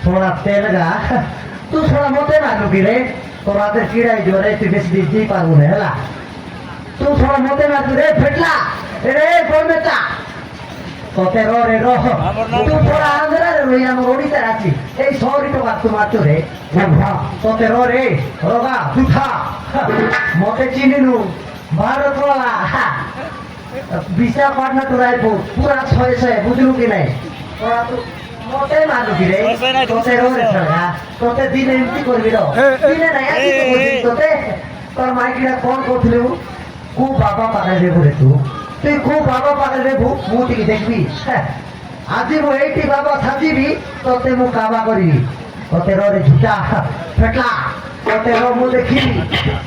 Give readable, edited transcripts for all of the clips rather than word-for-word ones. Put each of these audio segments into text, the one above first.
थोड़ा तेल गा तू थोड़ा मोटे मारू की रे तोरा ते कीड़ा जो रे तू बेसी जी पारू ने हला तू थोड़ा मोटे मारू रे फटला रे कोन बेटा তোতে রে রো তুই তোরা আন্ধারে রই আমার ওড়িতে আছি এই সরি তো বাত মারছো রে তোতে রে রোগা দুঠা মতে চিনিনু ভারতওয়ালা বিশাখাপট্টনম তো রাইবো পুরা 600 বুঝলু কি নাই তোরা তো মতে মারলু কি রে তোতে রে ছাড়া তোতে দিনে এমতি করবি রো দিনে নাই আছি তো বুঝি তোতে তোর মাইকিরা কোন করছিলু কু বাবা পাকাই রে বলে তুই খুব বাবা পাগল রে মু টিকে দেখবি আজি মু এইটি বাবা সাজিবি তোতে মু কাবা করিবি তোতে রে ঝুটা ফেটলা তোতে মু দেখিবি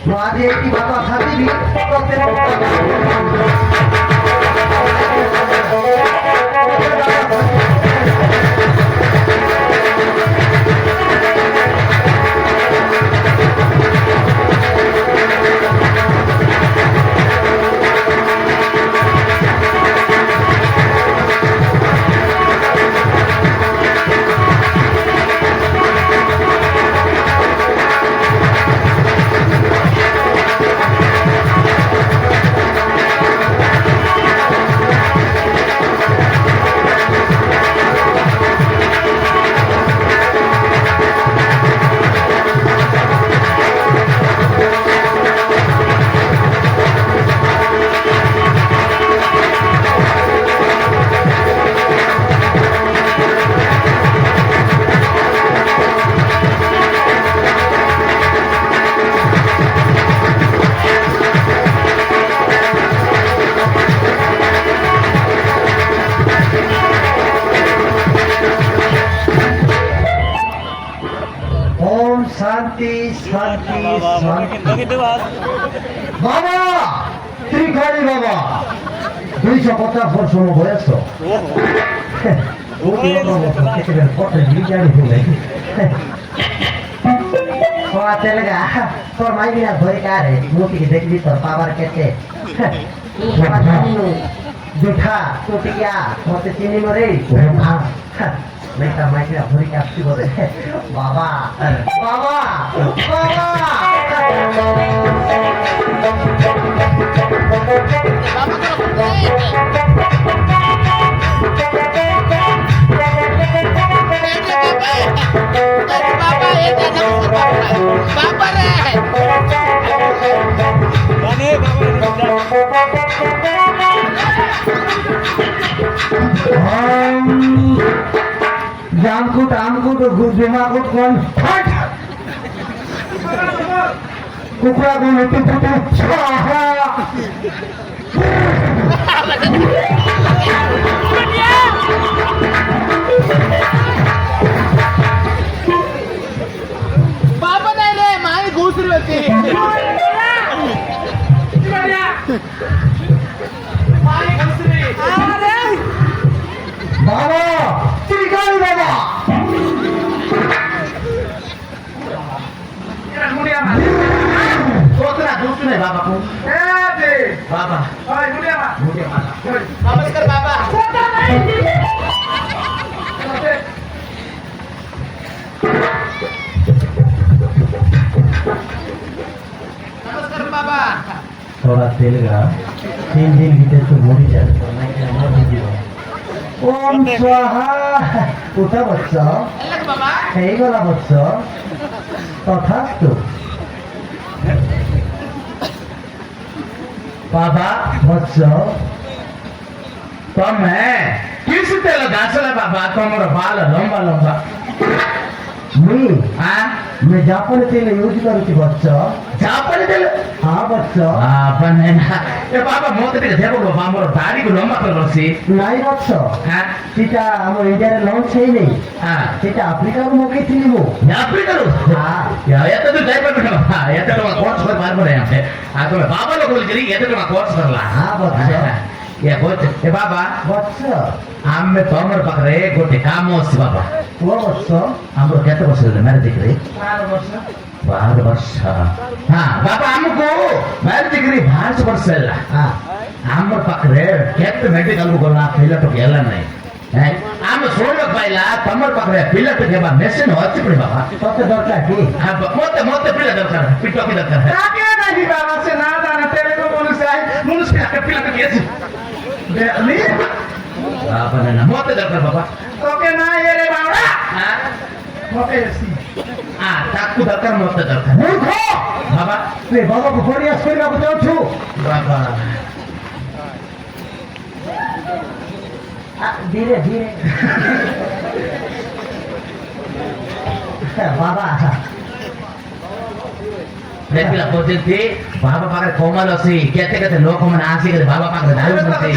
মু আজি এইটি বাবা সাজিবি তোতে শান্তি শান্তি বাবা ত্রিকালী বাবা 250 বছর বয়স তোর মাইবিনা ধরে কারে মুটিকে দেখবি তোর বাবার কেটে জুঠা টুটিয়া মতে চিনি মরে মেয়েটা মাইকিরা ভরিকে আসছি বলে বাবা বাবা বাবা জামকুট আমকুট জমাকুট কোন কুকুরা কোন একটু बाबा नाही रे माई घुसरी होती बाबा ত্রিকালী বাবা তোরা দুষ্টু নাই বাবা কোন বাবা नमस्कार बाबा नमस्कार बाबा थोड़ा तेल गा 3 दिन भीतर तो मरी जाए ओम स्वाहा उठा बच्च बाबा ହେଇଗଲା ବତ୍ସ ତଥାସ୍ତୁ ବାବା ବତ୍ସ ତମେ କିଛି ତେଲ ଘାସଲା ବାବା ତମର ବାଲ ଲମ୍ବା ଲମ୍ବା मैं जापान तेल यूज करूची बच्च जापान तेल हाँ बच्च अपन है ना ए बाबा मोते टिके देखो बाबा हमर दाढ़ी को लंबा कर रसी नाही बच्च हां सीता हम इंडिया रे लॉन्च छै नहीं हां सीता अफ्रीका को मौके थी वो अफ्रीका रो हां या तो जाई पर हां या तो कोर्स पर मार पड़े यहाँ पे आ तो बाबा लोग बोल करी ये तो कोर्स करला हां बच्च ये बोल ए बाबा बच्च आमे तमर पाखरे गोटे काम अछि बाबा वो बच्च हमरो केते वर्ष रे मैरिज डिग्री 12 वर्ष हां बाबा हमको मैरिज डिग्री 12 वर्ष ହେଲା हां हमर पाखरे केते मेडिकल को गला फेला तो गेला नहीं ଆମେ ଶୁଣିବାକୁ ପାଇଲା ତମର ପାଖରେ ପିଲାଟେ ଦେବା ମେସିନ୍ ଅଛି ପୁଣି ବାବା ତତେ ଦରକାର କି ମତେ ମତେ ପିଲା ଦରକାର ଟକି ଦରକାର কাকে নাকি বাবা সে না জানে তেলেগু মানুষ মানুষ ପିଲାଟେ କିଏ ବାବା ନା ମତେ ଦରକାର ବାବା তোকে না এরে বাবা হ্যাঁ মতে এসি ତାକୁ ଦରକାର ମତେ ଦରକାର মূর্খ ବାବା তুই বাবাকে পরিহাস କରିବାକୁ চাচ্ছু ବାବା ধীরে ধীরে বাবা ଦେଖିଲା କହୁଛନ୍ତି ବାବା ପାଖରେ କମାଲ ଅଛି କେତେ କେତେ ଲୋକମାନେ ଆସିକରି ବାବା ପାଖରେ ଧାରୁଛନ୍ତି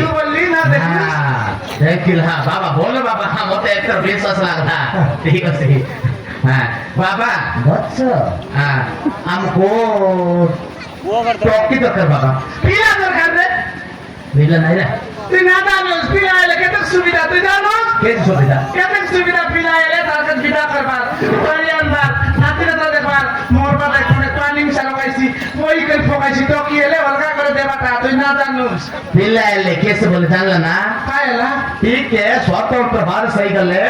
ଦେଖିଲା ବାବା ବୋଲ ବାବା ମତେ ଏଥର ବିଶ୍ୱାସ ଲାଗଲା ଠିକ ଅଛି ବାବା বৎস ଆମକୁ ଟକି ଦରକାର ବାବା পিলা দরকার রে ପିଲା ନାହିଁ ରେ তুই না জানোস পিলা এলে কেতে সুবিধা তুই জানোস କେତେ ସୁବିଧା কেতে সুবিধা পিলা এলে তাকে বিদা করবার পানি আনবার নাতিরে তো দেখবার মোর বাবা কোনে পানি মিশা লাগাইছি মই কই ফকাইছি তো কি এলে অলগা করে দেবাটা তুই না জানোস ପିଲା ହେଲେ କେସ ବୋଲି ଜାଣିଲ ନା কায়লা ଟିକେ ସ୍ୱତନ୍ତ୍ର ଭାରତ ହେଇଗଲେ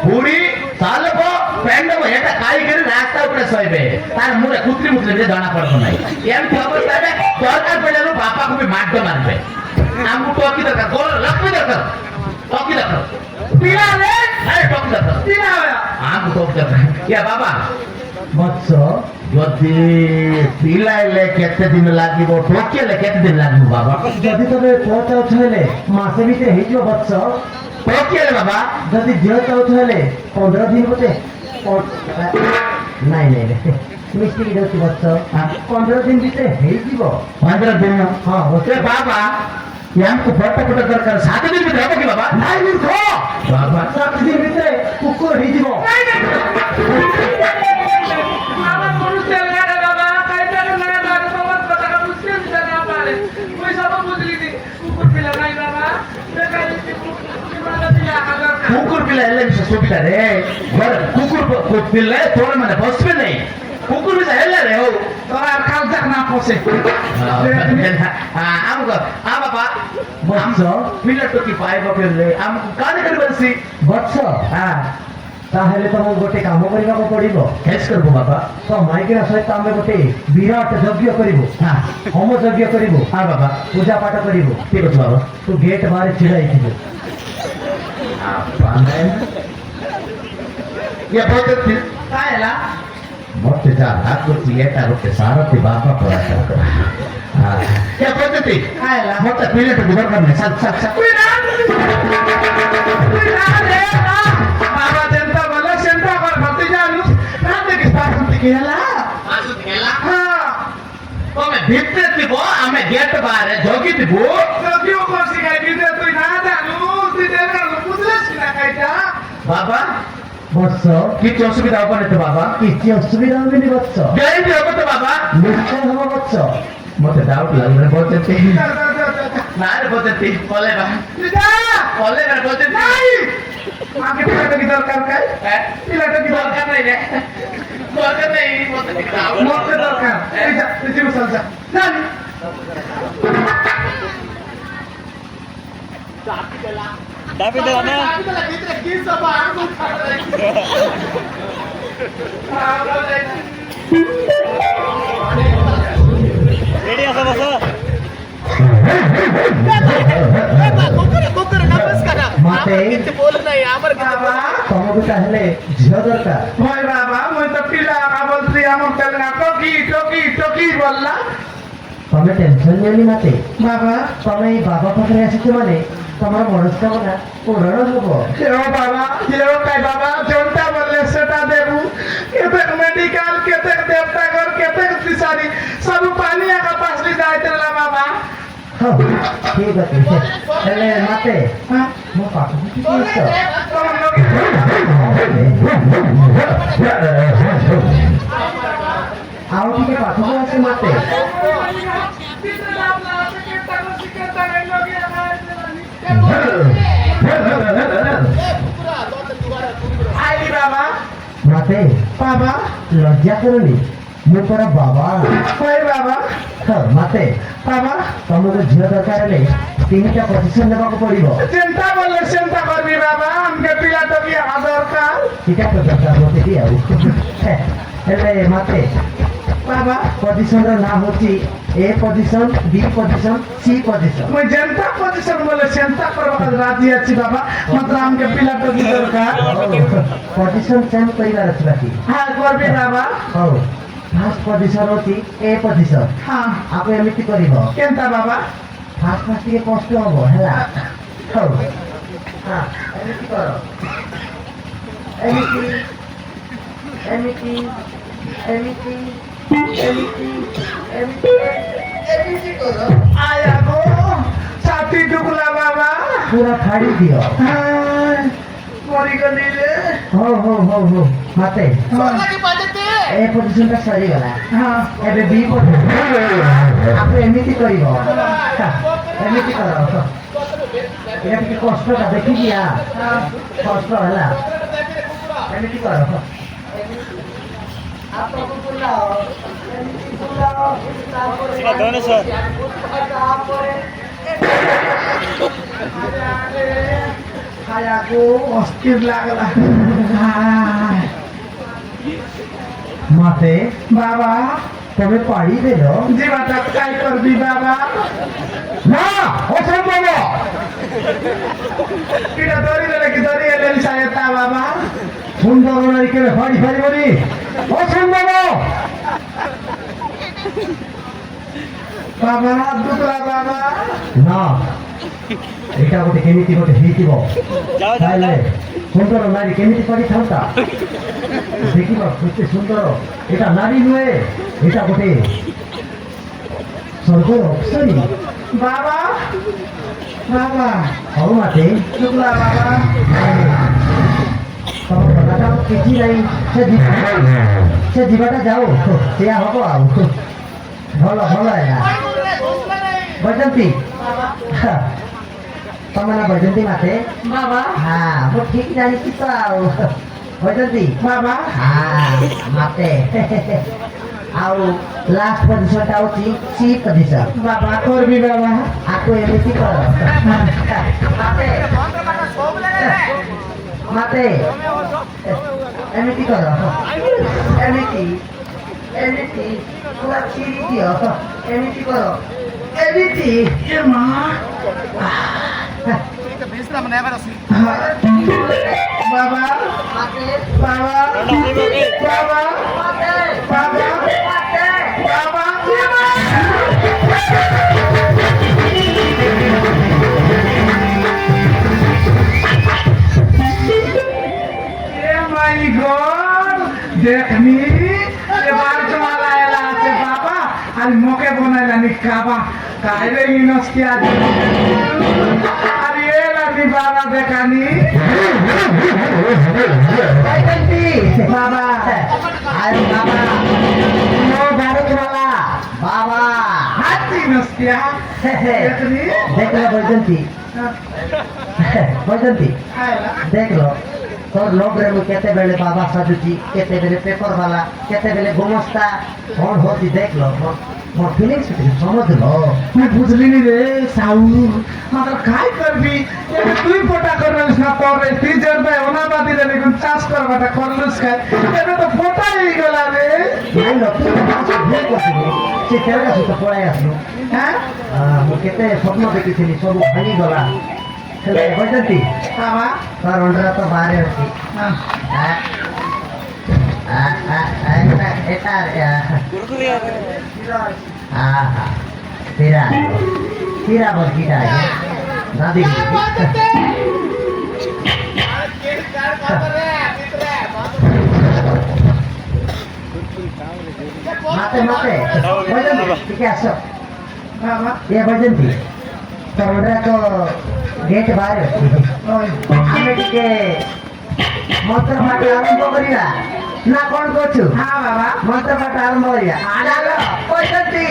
ବୁଢୀ ଚାଲକ ପେଣ୍ଡ ଏଟା ଖାଇକରି ରାସ୍ତା ଉପରେ ଶୋଇବେ ତାର ମୁଣ୍ଡେ କୁତ୍ରି ମୁତ୍ରି ବି ଜଣା ପଡିବ ନାହିଁ ଏମିତି ଅବସ୍ଥାରେ ଦରକାର ପଡ଼ିଲାରୁ ବାପାକୁ ବି ମାଡ ମାରିବେ ଆମକୁ ଟକି ଦରକାର ଗୋର ଲକ୍ଷ୍ମୀ ଦରକାର ଟକି ଦରକାର পিলা রে ଟକି ଦରକାର পিলা হয়া ଆମକୁ ଟକି ଦରକାର ଇଏ ବାବା বৎস ଯଦି ପିଲା ହେଲେ କେତେ ଦିନ ଲାଗିବ ଟକି ହେଲେ କେତେ ଦିନ ଲାଗିବ ବାବା যদি তবে পুଅ ଚାହୁଁଛ ହେଲେ ମାସେ ଭିତରେ ହେଇଯିବ ବତ୍ସ ଟକି ହେଲେ ବାବା ଯଦି ଝିଅ ଚାହୁଁଛ ହେଲେ 15 ଦିନ ବୋଧେ ନାଇଁ ନାଇଁ ମିଷ୍ଟିକି ଯାଉଛି ବତ୍ସ 15 ଦିନ ଭିତରେ ହେଇଯିବ 15 ଦିନ ହଁ ଏ ବାବା ଆମକୁ ଫଟୋ ଫଟୋ ଦରକାର 7 ଦିନ ଭିତରେ ହବ କି ବାବା ନାଇଁ ମୂର୍ଖ ବାବା 7 ଦିନ ଭିତରେ କୁକୁର ହେଇଯିବ আমার মানুষের গাড়ে বাবা কাইটাকে না লাগে তোমার কথা বুঝতে দিতে না পারে ওই সব বুঝলি দি কুকুর পিলা নাই বাবা বেকারি কুকুর পিলা পিলা হাজার କୁକୁର ପିଲା ହେଲେ ବି ସେ ସୁବିଧାରେ ଘରେ କୁକୁର ପିଲା ତୋର ମାନେ ବସିବେ ନାହିଁ କୁକୁର ପିଲା ହେଲେ ରେ ହଉ তোর আর কাল যাক না পচে ଆମକୁ ବାବା ବତ୍ସ ପିଲା ଟୋକି ପାଇବ କହିଲେ ଆମକୁ କାଲି କରିବ ସି ବତ୍ସ ତାହେଲେ ତମକୁ ଗୋଟେ କାମ କରିବାକୁ ପଡିବ ହେସ୍ କରିବୁ ବାବା ତ ମାଇକିନା ସହିତ ଆମେ ଗୋଟେ ବିରାଟ ଯଜ୍ଞ କରିବୁ ହୋମ ଯଜ୍ଞ କରିବୁ ହଁ ବାବା ପୂଜା ପାଠ କରିବୁ ଠିକ ଅଛି ବାବା ତୁ ଗେଟ୍ ବାହାରେ ଛିଡା ହେଇଥିବୁ ଇଏ ବହୁତ କାଇଁ ହେଲା ମତେ ଯାହା ଲାଗୁଛି ଏଟା ଗୋଟେ ସାରଥି ବାପା ପରା ଇଏ ପଦ୍ଧତି କାଇଁ ହେଲା ମତେ ପିଲାଟାକୁ ଦରକାର ନାହିଁ ସାତ ସାତ ସାତ ବାବା ଯେନ୍ତା ବୋଲେ ସେନ୍ତା କର ଭକ୍ତି ଜାନୁ ରାତେ କି ପାସନ୍ତି କି ହେଲା ତମେ ଭିତରେ ଥିବ ଆମେ ଗେଟ୍ ବାହାରେ ଜଗିଥିବୁ ଯଜ୍ଞ କରସି ଖାଇ ବିଦେ ତୁଇ ନା ଜାନୁ ତୁଇ ଦେନା ବୁଝିଲସ୍ କି ନା ଖାଇଟା ବାବା ବତ୍ସ କିଛି ଅସୁବିଧା ହବନି ତ ବାବା କିଛି ଅସୁବିଧା ହବନି ବତ୍ସ କେମିତି ହବ ତ ବାବା ନିଶ୍ଚୟ ହବ ବତ୍ସ ମତେ ଡାଉଟ୍ ଲାଗୁନି ପଦ୍ଧତି ନାରେ ପଦ୍ଧତି ପଲେଇବା ପଲେଇବା ପଦ୍ଧତି ଆগে ପିଲାଟା କି ଦରକାର କାଇ ପିଲାଟା କି ଦରକାର ଦରକାର ନାହିଁ ରେ ଦରକାର ନାହିଁ ମତେ ମତେ ଦରକାର এই যা তুই জিরো চল যা জানি দাবি দাও না রেডি আছে বসো ତମକୁ ତାହେଲେ ଝିଅ ଦରକାର ভাই বাবা মই তো পিলা বলছি আমার তেলনা টকি টকি টকি বললা ତମେ ଟେନସନ ନିଅନି ମତେ বাবা ତମେ ଏଇ ବାବା ପାଖରେ ଆସିଛ ମାନେ ତମର ମନସ୍କାମନା ପୂରଣ ହବ হেও বাবা হেও কাই বাবা যোনটা বললে সেটা দেবু কেতে মেডিকেল কেতে দেবতা ঘর কেতে দিশারি সব পানি আকা পাসলি যাইতেলা বাবা ହଉ ଠିକ ଅଛି ହେଲେ ମତେ ମୋ ପାଖକୁ ଟିକେ ଆସ তোমার লগে ଆଉ ଟିକେ ପାଖକୁ ଆସ ମତେ আইলি বাবা ମତେ বাবা ଲଜ୍ଜା କରୁନି ମୁଁ ତୋର ବାବା ভাই বাবা ମତେ বাবা ତମକୁ ଝିଅ ଦରକାର ହେଲେ 3ଟା ପଜିସନ ନେବାକୁ ପଡିବ চিন্তা বললে চিন্তা করবি বাবা Tidak peserta mati dia. Hele mate. বাবা Position ର ନାଁ ହଉଛି A position, B position, C position. মুই যেনতা পজিশন বলে সেনতা করবা রাজি আছি বাবা মাত্র আমাকে পিলাটা দি দরকার Position চেঞ্জ କରିବାର ଅଛି ବାକି. হ্যাঁ করবি বাবা ହଉ. First position ହଉଛି A position. হ্যাঁ আপনি ଏମିତି କରିବ. কেনতা বাবা ଫାଷ୍ଟ ଟିକେ କଷ୍ଟ ହବ ହେଲା. ହଉ. ହଁ ଏମିତି କର. ଏମିତି ଏମିତି ଏମିତି ଏମିତି ଏମିତି ଏମିତି କର. আয়া গো ছাতি টুকলা বাবা ପୁରା ଫାଡ଼ି ଦିଅ. হ্যাঁ মরি গলি রে ହଉ ହଉ ହଉ ହଉ ମତେ सोना की बजते ଏ ପୋଜିସନଟା ସରିଗଲା. হ্যাঁ ଏବେ B ପୋଜିସନ. আপনি ଏମିତି କରିବ. ଏମିତି କର. এটা ଟିକେ କଷ୍ଟଟା ଦେଖିଦିଆ. କଷ୍ଟ ହେଲା. ଏମିତି କର. ଆପଣଙ୍କୁ ବୁଲାଅ. ଏମିତି ବୁଲାଅ. ତାପରେ খায়াকো অস্থির লাগলা মাতে বাবা তবে পাড়ি দিল. জীবাটা কাই করবি বাবা না অসম্ভব. এটা ধরিলে নাকি ধরিয়ে এলেন সাহেতা বাবা সুন্দর নারীকে ফাড়ি ফাড়িবনি. অসম্ভব. বাবা দুকলা বাবা না এটা গোটে কেমিতি গোটে ହେଇଥିବ. ତାହେଲେ ସୁନ୍ଦର ନାରୀ କେମିତି କରିଥାନ୍ତା ଦେଖିବା କେତେ ସୁନ୍ଦର. এটা ନାରୀ ନୁହେଁ, এটা ଗୋଟେ ସ୍ୱର୍ଗର ଅପ୍ସରୀ. বাবা বাবা ହଉ ମାତେ দুকলা বাবা ତମ କଥାଟା କିଛି ନାହିଁ. ସେ ଯିବାଟା ଯାଉ ସେୟା ହବ ଆଉ. ଭଲ ଭଲ ହେଲା. ବୈଜନ୍ତୀ ତମ ନା ବୈଜନ୍ତୀ ମାତେ. বাবা ହଁ ମୁଁ ଠିକ ଜାଣିଛି ତ ଆଉ. ବୈଜନ୍ତୀ বাবা ହଁ ମାତେ. ଆଉ ଲାଷ୍ଟ ପୋଜିସନଟା ହଉଛି C ପୋଜିସନ. বাবা করবি বাবা ଆକୁ ଏମିତି କର. ମାତେ ମାତେ ଏମିତି କର. ଏମିତି ଏମିତି ପୁରା ଚିରି ଦିଅ. ଏମିତି କର. ଏମିତି এ মা बेचना बनाया रसी বাবা মাতে বাবা বাবা বাবা বাবা এ মাই গড দেখনি এবার তোমালা এলা আছে বাবা আর মুখে বনাইলানি কাবা কাইরে ইনস্তি আছে আর এলানি বাবা দেখানি বৈজন্তী বাবা. আরে বাবা নো ভারতমালা বাবা. হাতি নস্তিয়া দেখনি দেখলো বৈজন্তী বৈজন্তী আয়লা দেখলো তোর লোকরে ମୁଁ କେତେବେଳେ ବାବା ସାଜୁଛି, କେତେବେଳେ ପେପର ବାଲା, କେତେବେଳେ ଗୁମସ୍ତା କଣ ହଉଛି ଦେଖିଲ. ମୋର ଫିଲିଙ୍ଗସ୍ ସମଝିଲ. मैं बुझलिनी रे साऊ मगर काय करबी एबे तुई फोटा करलस ना तोरे ती जरबे ओना बादी रे गुन चास करबाटा करलस काय एबे तो फोटा ही गला रे ନାଇଁ ଲକ୍ଷ୍ମୀ ଭୁଲ କରିଥିଲି. ସେ କେରକା ସହିତ ପଳାଇ ଆସିଲୁ. हैं ମୁଁ କେତେ ସ୍ୱପ୍ନ ଦେଖିଥିଲି ସବୁ ଭାଙ୍ଗିଗଲା. ହେଲେ ବୈଜନ୍ତୀ बाबा ତୋର ଅଣ୍ଡରା ତ ବାହାରେ ଅଛି. हां এটা তেরা তেরা বর্গিটা দাদি মাতে মাতে বৈজন্তী ঠিক আছে बाबा এ বৈজন্তী তোমরা তো গেট বাইরে আমি ଟିକେ মন্ত্র পাঠ আরম্ভ করিবা না কোন করছু. हां बाबा মন্ত্র পাঠ আরম্ভ করিবা. চালো বৈজন্তী.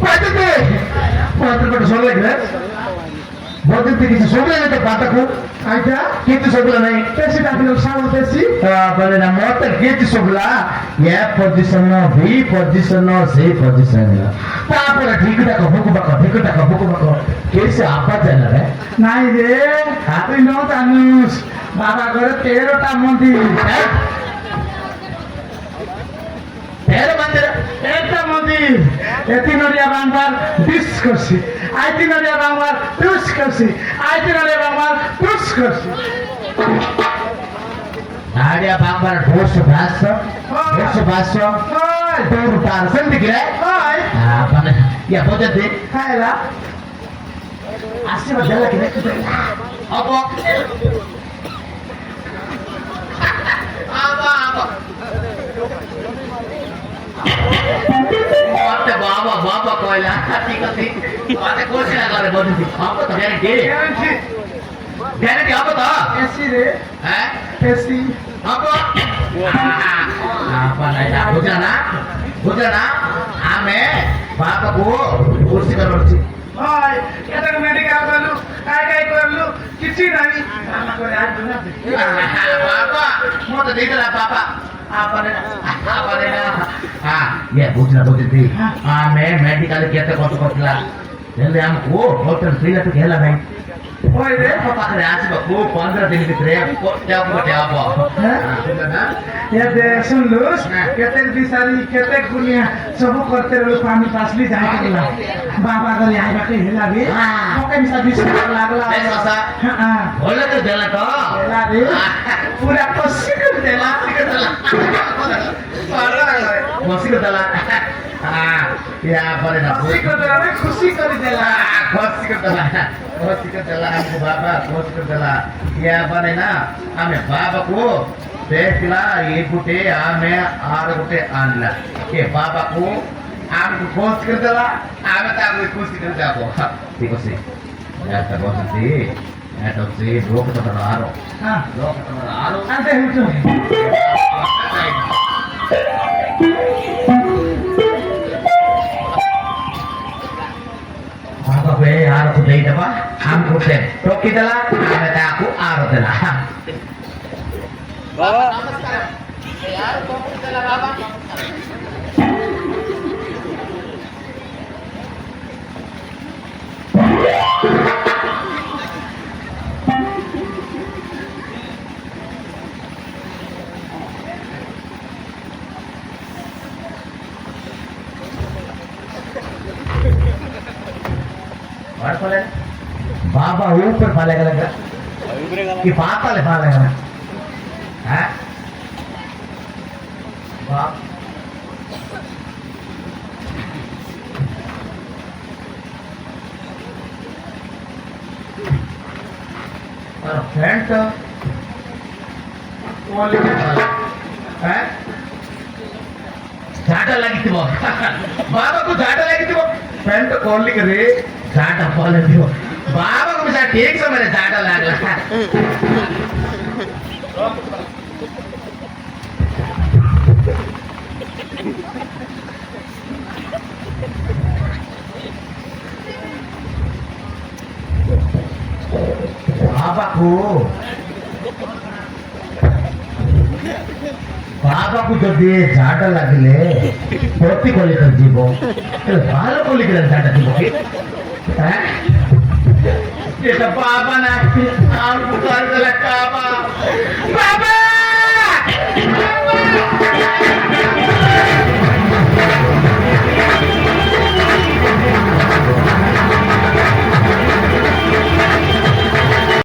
পদ্ধতি পদ্ধতি সরলে গেলে পদ্ধতি কিছু সরলে না তো পাতাকু আইটা কিছু সরলে নাই পেশি ডাকিলো সাউন্ড পেশি বলে না মত কিছু সরলা A position B position C position তারপরে ঠিকটা বুকু কেসে আপা জানা রে নাই রে তুই ন জানুস বাবা ঘরে 13টা মন্দির তেরো মন্দির একটা মন্দির এতি নড়িয়া বাংলার ডিস করছি আইতি নড়িয়া বাংলার টুস করছি আইতি নড়িয়া বাংলার টুস করছি Área Bárbara Rosso Basso, ওই Touro Taro, você não tem que ir? ওই Ah, pana, e a pode ter? খাইলা Acima dela que nem tudo. Apa? Apa? Bapa koila, ঠিক আছে মানে কোশি না করে বলছি আপা তো গ্যারান্টি গ্যারান্টি আপা তো এসি রে হ্যাঁ এসি apa apa না বুঝা না আমি বাবাকে কুর্সি করছি ওই এটা মেডিকেল করলু কাই করলু কিছু নাই আমার করে আর দুনা বাবা মত দিলা বাবা আপনে ये बुझना बुझती मैं मेडिकल केते कत करला हेले हमको डॉक्टर फ्रीला तो खेला भाई ওই রে पाखरे आसिबको 15 दिन भित्र कोटे अब ये दे सुनलुस केते बिसारी केते गुनिया सब करते रहलु पानी पासली जाय केला बाबा गले आइबा के हेला रे ओके मिसा बिसा लागला ऐसा हां बोले तो देला तो हेला रे पूरा कसी कर देला मसी को दला या परे ना कसी कर देला रे खुशी कर देला खुशी को दला हमको बाबा खुशी को दला या परे ना हमें बाबा को देखला ये गुटे हमें आर गुटे आनला के बाबा को हमको खुशी कर दला हमें ताको खुशी कर जाबो ठीक है या तो बोलती या तो से लोग तो आरो हां लोग तो आरो अंते हुतो Apa be harus kuday apa? Am kuday. Toki dala, ada aku aro dala. नमस्कार यार कौन चला बाबा Baru pala. Baba ऊपर पालेगा लगा. कि पापा ले पालेगा. हैं? बाप. और फ्रेंड तो वो लेके पाला. हैं? झाटा लगी थी वो. बाबा को झाटा लगी थी वो. फ्रेंड तो कॉल लिख रहे. झाटा पाले थी वो. बाबा को bisa ठीक से मेरे झाटा लागला. बाबाको যদি ঝাঁটা লাগলে ভর্তি করলে তার জীব ভালো করলে কি ঝাঁটা দিব হ্যাঁ এটা বাবা না আর পুকার গেলে বাবা